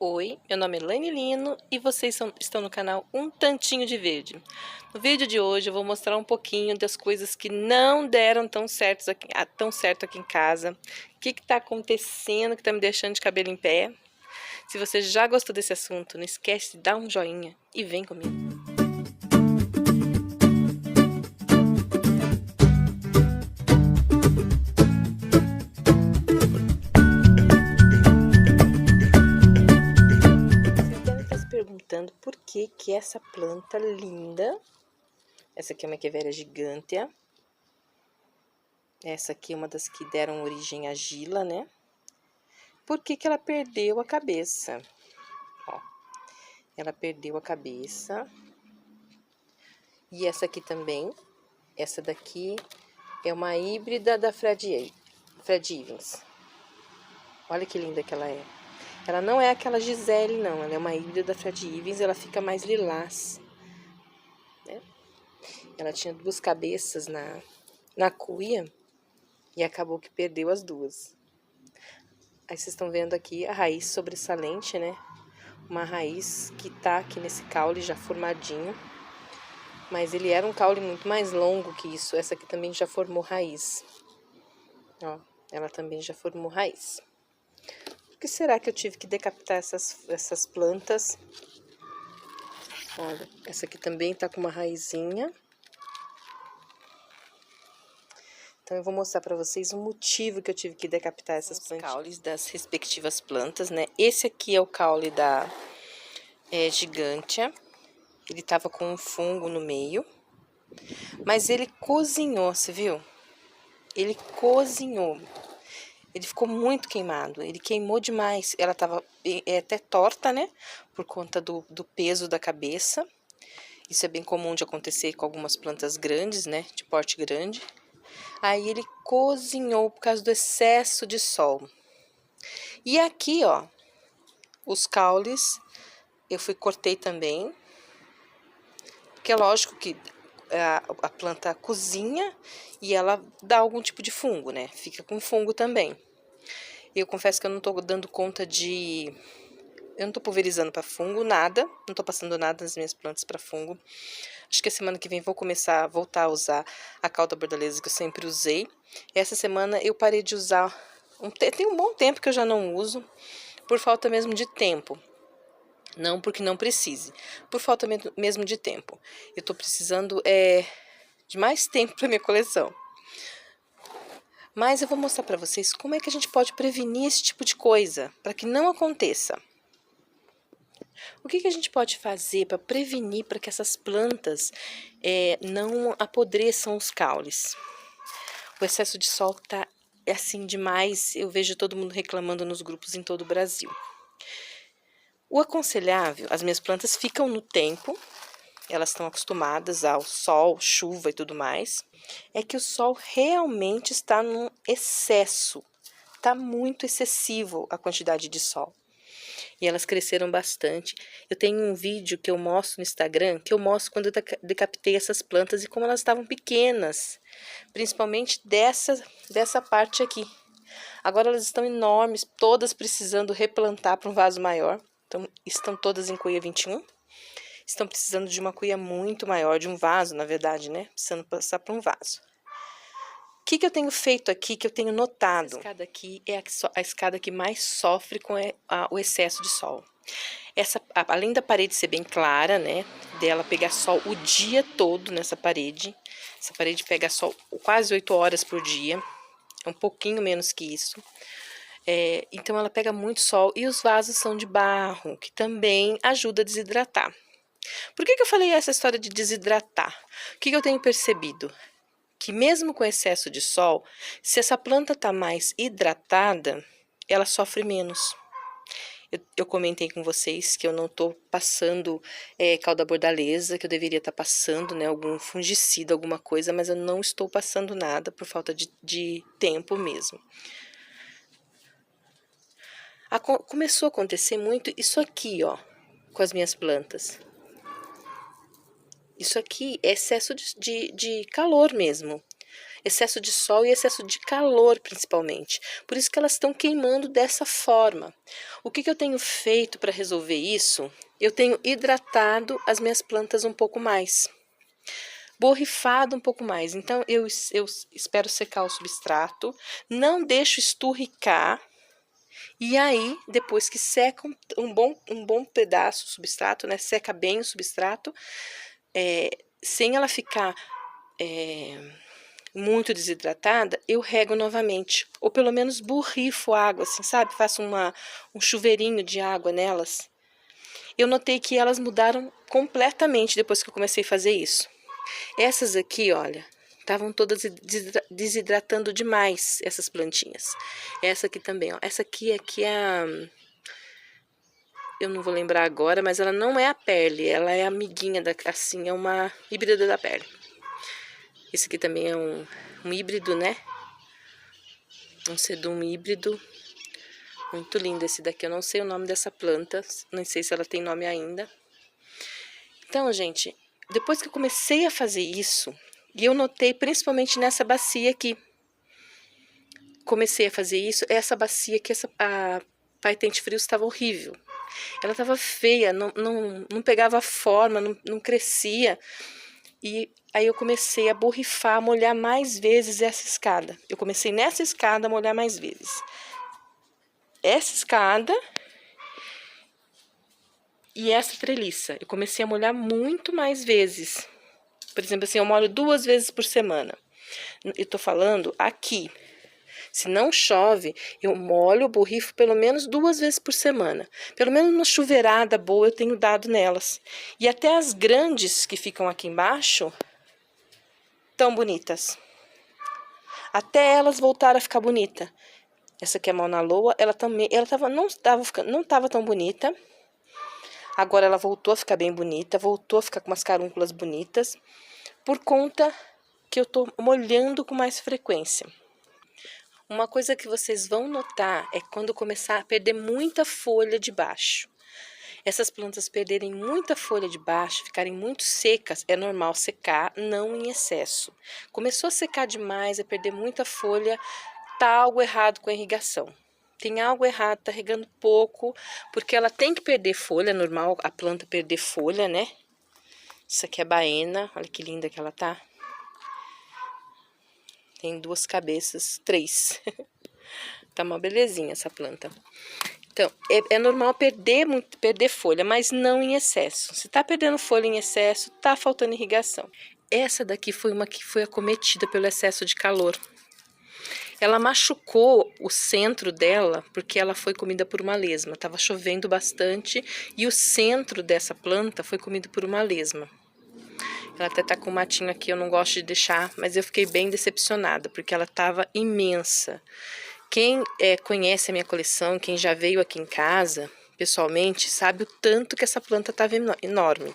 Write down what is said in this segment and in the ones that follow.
Oi, meu nome é Elaine Lino e vocês estão no canal Um Tantinho de Verde. No vídeo de hoje eu vou mostrar um pouquinho das coisas que não deram tão certo aqui em casa. O que está acontecendo que está me deixando de cabelo em pé. Se você já gostou desse assunto, não esquece de dar um joinha e vem comigo. Perguntando por que essa planta linda, essa aqui é uma Echeveria gigantea, essa aqui é uma das que deram origem à Gila, né? Por que ela perdeu a cabeça? Ó, ela perdeu a cabeça. E essa aqui também, essa daqui é uma híbrida da Fred Ivens. Olha que linda que ela é. Ela não é aquela Gisele, não. Ela é uma híbrida da Fred Ivens, ela fica mais lilás, né? Ela tinha duas cabeças na cuia e acabou que perdeu as duas. Aí vocês estão vendo aqui a raiz sobressalente, né? Uma raiz que tá aqui nesse caule já formadinho. Mas ele era um caule muito mais longo que isso. Essa aqui também já formou raiz. Ó, ela também já formou raiz. Por que será que eu tive que decapitar essas plantas? Olha, essa aqui também tá com uma raizinha. Então, eu vou mostrar para vocês o motivo que eu tive que decapitar essas plantas. Os caules das respectivas plantas, né? Esse aqui é o caule da gigantea. Ele tava com um fungo no meio. Mas ele cozinhou, você viu? Ele cozinhou. Ele ficou muito queimado, ele queimou demais. Ela tava até torta, né? Por conta do peso da cabeça. Isso é bem comum de acontecer com algumas plantas grandes, né? De porte grande. Aí ele cozinhou por causa do excesso de sol. E aqui, ó, os caules, eu cortei também. Porque é lógico que a planta cozinha e ela dá algum tipo de fungo, né? Fica com fungo também. Eu confesso que eu não tô dando conta de... Eu não tô pulverizando para fungo, nada. Não tô passando nada nas minhas plantas para fungo. Acho que a semana que vem vou voltar a usar a calda bordaleza que eu sempre usei. Essa semana eu parei de usar... Tem um bom tempo que eu já não uso, por falta mesmo de tempo. Não porque não precise, por falta mesmo de tempo. Eu tô precisando de mais tempo para minha coleção. Mas eu vou mostrar para vocês como é que a gente pode prevenir esse tipo de coisa, para que não aconteça. O que a gente pode fazer para prevenir para que essas plantas não apodreçam os caules? O excesso de sol tá assim demais, eu vejo todo mundo reclamando nos grupos em todo o Brasil. O aconselhável, as minhas plantas ficam no tempo, elas estão acostumadas ao sol, chuva e tudo mais, é que o sol realmente está num excesso, está muito excessivo a quantidade de sol. E elas cresceram bastante. Eu tenho um vídeo que eu mostro no Instagram, que eu mostro quando eu decapitei essas plantas e como elas estavam pequenas, principalmente dessa parte aqui. Agora elas estão enormes, todas precisando replantar para um vaso maior. Então, estão todas em cuia 21. Estão precisando de uma cuia muito maior, de um vaso, na verdade, né? Precisando passar para um vaso. O que eu tenho feito aqui, que eu tenho notado? A escada aqui é a escada que mais sofre com o excesso de sol. Além da parede ser bem clara, né? Dela pegar sol o dia todo nessa parede. Essa parede pega sol quase 8 horas por dia. É um pouquinho menos que isso. Então, ela pega muito sol. E os vasos são de barro, que também ajuda a desidratar. Por que eu falei essa história de desidratar? O que eu tenho percebido? Que mesmo com excesso de sol, se essa planta está mais hidratada, ela sofre menos. Eu comentei com vocês que eu não estou passando calda bordaleza, que eu deveria estar passando, né, algum fungicida, alguma coisa, mas eu não estou passando nada por falta de tempo mesmo. Começou a acontecer muito isso aqui, ó, com as minhas plantas. Isso aqui é excesso de calor mesmo. excesso de sol e excesso de calor, principalmente. Por isso que elas estão queimando dessa forma. O que eu tenho feito para resolver isso? Eu tenho hidratado as minhas plantas um pouco mais, borrifado um pouco mais. Então, eu espero secar o substrato, não deixo esturricar, e aí, depois que seca um bom pedaço do substrato, né, seca bem o substrato, sem ela ficar muito desidratada, eu rego novamente, ou pelo menos borrifo água, assim, sabe? Faço um chuveirinho de água nelas. Eu notei que elas mudaram completamente depois que eu comecei a fazer isso. Essas aqui, olha, estavam todas desidratando demais, essas plantinhas. Essa aqui também, ó. Essa aqui é a... Eu não vou lembrar agora, mas ela não é a Perle, ela é amiguinha, assim, é uma híbrida da Perle. Esse aqui também é um híbrido, né? Um sedum híbrido. Muito lindo esse daqui. Eu não sei o nome dessa planta, não sei se ela tem nome ainda. Então, gente, depois que eu comecei a fazer isso, e eu notei principalmente nessa bacia aqui, comecei a fazer isso, essa bacia que a Paetente Frios estava horrível. Ela estava feia, não pegava forma, não crescia. E aí eu comecei a borrifar, a molhar mais vezes essa escada. Eu comecei nessa escada a molhar mais vezes. Essa escada e essa treliça. Eu comecei a molhar muito mais vezes. Por exemplo, assim, eu molho 2 vezes por semana. Eu tô falando aqui. Se não chove, eu molho, borrifo pelo menos 2 vezes por semana. Pelo menos uma chuveirada boa eu tenho dado nelas. E até as grandes que ficam aqui embaixo, tão bonitas. Até elas voltaram a ficar bonita. Essa aqui é a Mauna Loa, ela também, não estava tão bonita. Agora ela voltou a ficar bem bonita, voltou a ficar com umas carúnculas bonitas, por conta que eu tô molhando com mais frequência. Uma coisa que vocês vão notar é quando começar a perder muita folha de baixo. Essas plantas perderem muita folha de baixo, ficarem muito secas, é normal secar, não em excesso. Começou a secar demais, a perder muita folha, tá algo errado com a irrigação. Tem algo errado, tá regando pouco, porque ela tem que perder folha, é normal a planta perder folha, né? Isso aqui é baena, olha que linda que ela tá. Tem 2 cabeças, 3. Tá uma belezinha essa planta. Então, é normal perder folha, mas não em excesso. Se tá perdendo folha em excesso, tá faltando irrigação. Essa daqui foi uma que foi acometida pelo excesso de calor. Ela machucou o centro dela porque ela foi comida por uma lesma. Tava chovendo bastante e o centro dessa planta foi comido por uma lesma. Ela até tá com um matinho aqui, eu não gosto de deixar, mas eu fiquei bem decepcionada porque ela tava imensa. Quem conhece a minha coleção, quem já veio aqui em casa, pessoalmente, sabe o tanto que essa planta estava enorme.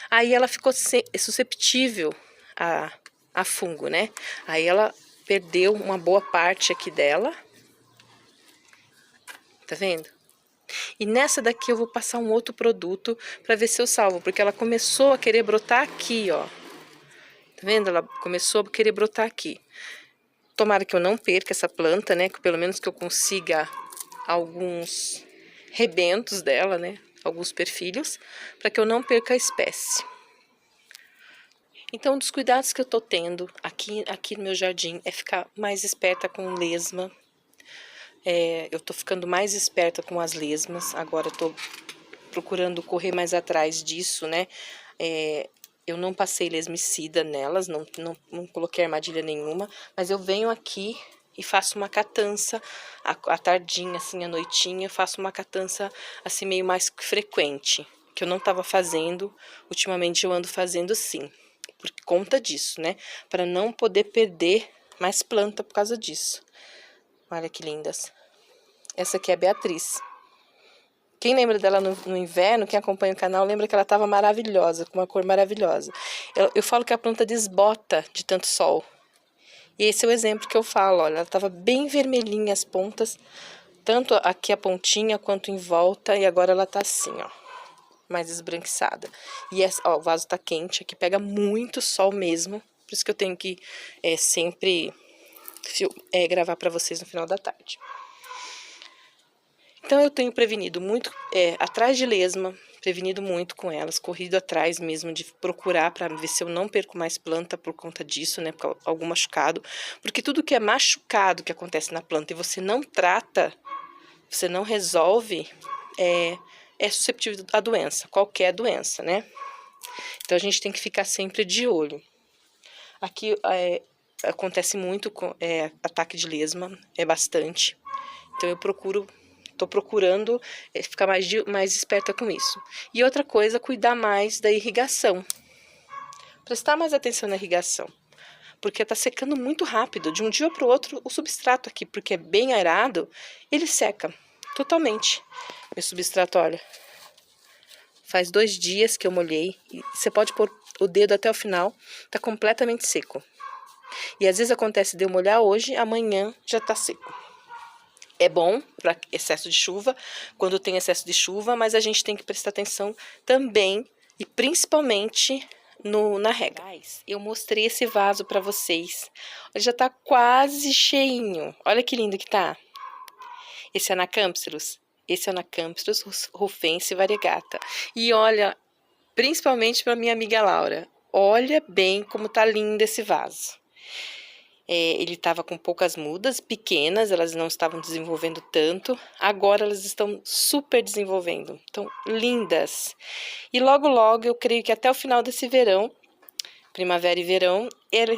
Aí ela ficou susceptível a fungo, né? Aí ela perdeu uma boa parte aqui dela. Tá vendo? E nessa daqui eu vou passar um outro produto para ver se eu salvo, porque ela começou a querer brotar aqui, ó. Tá vendo? Ela começou a querer brotar aqui. Tomara que eu não perca essa planta, né? Que pelo menos que eu consiga alguns rebentos dela, né? Alguns perfilhos, para que eu não perca a espécie. Então, um dos cuidados que eu tô tendo aqui no meu jardim é ficar mais esperta com lesma. Eu tô ficando mais esperta com as lesmas. Agora eu tô procurando correr mais atrás disso, né? Eu não passei lesmicida nelas, não coloquei armadilha nenhuma, mas eu venho aqui e faço uma catança, à tardinha, assim, à noitinha, eu faço uma catança, assim, meio mais frequente, que eu não tava fazendo, ultimamente eu ando fazendo sim, por conta disso, né? Para não poder perder mais planta por causa disso. Olha que lindas. Essa aqui é a Beatriz. Quem lembra dela no inverno, quem acompanha o canal, lembra que ela estava maravilhosa, com uma cor maravilhosa. Eu falo que a planta desbota de tanto sol. E esse é o exemplo que eu falo, olha, ela estava bem vermelhinha as pontas, tanto aqui a pontinha quanto em volta, e agora ela tá assim, ó, mais esbranquiçada. E ó, o vaso tá quente, aqui pega muito sol mesmo, por isso que eu tenho que sempre gravar para vocês no final da tarde. Então eu tenho prevenido muito atrás de lesma, prevenido muito com elas, corrido atrás mesmo de procurar para ver se eu não perco mais planta por conta disso, né, por algum machucado, porque tudo que é machucado que acontece na planta e você não trata, você não resolve, é susceptível à doença, qualquer doença, né? Então a gente tem que ficar sempre de olho. Aqui acontece muito com ataque de lesma, bastante. Então eu tô procurando ficar mais esperta com isso. E outra coisa, cuidar mais da irrigação. Prestar mais atenção na irrigação. Porque tá secando muito rápido, de um dia para o outro, o substrato aqui, porque é bem aerado, ele seca totalmente. Meu substrato, olha, faz 2 dias que eu molhei, e você pode pôr o dedo até o final, tá completamente seco. E às vezes acontece de eu molhar hoje, amanhã já tá seco. É bom para excesso de chuva, quando tem excesso de chuva, mas a gente tem que prestar atenção também e principalmente na rega. Eu mostrei esse vaso para vocês. Ele já tá quase cheinho. Olha que lindo que tá. Esse é Anacampsirus. Esse é Anacampsirus rufense variegata. E olha, principalmente para minha amiga Laura, olha bem como tá lindo esse vaso. Ele estava com poucas mudas, pequenas, elas não estavam desenvolvendo tanto. Agora elas estão super desenvolvendo, estão lindas. E logo, logo, eu creio que até o final desse verão, primavera e verão,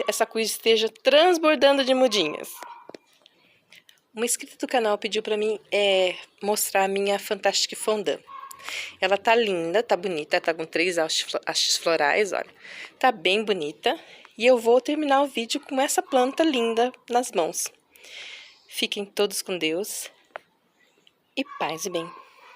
essa cuia esteja transbordando de mudinhas. Uma inscrita do canal pediu para mim mostrar a minha Fantastic Fondant. Ela tá linda, tá bonita, tá com 3 hastes florais, olha. Tá bem bonita. E eu vou terminar o vídeo com essa planta linda nas mãos. Fiquem todos com Deus e paz e bem.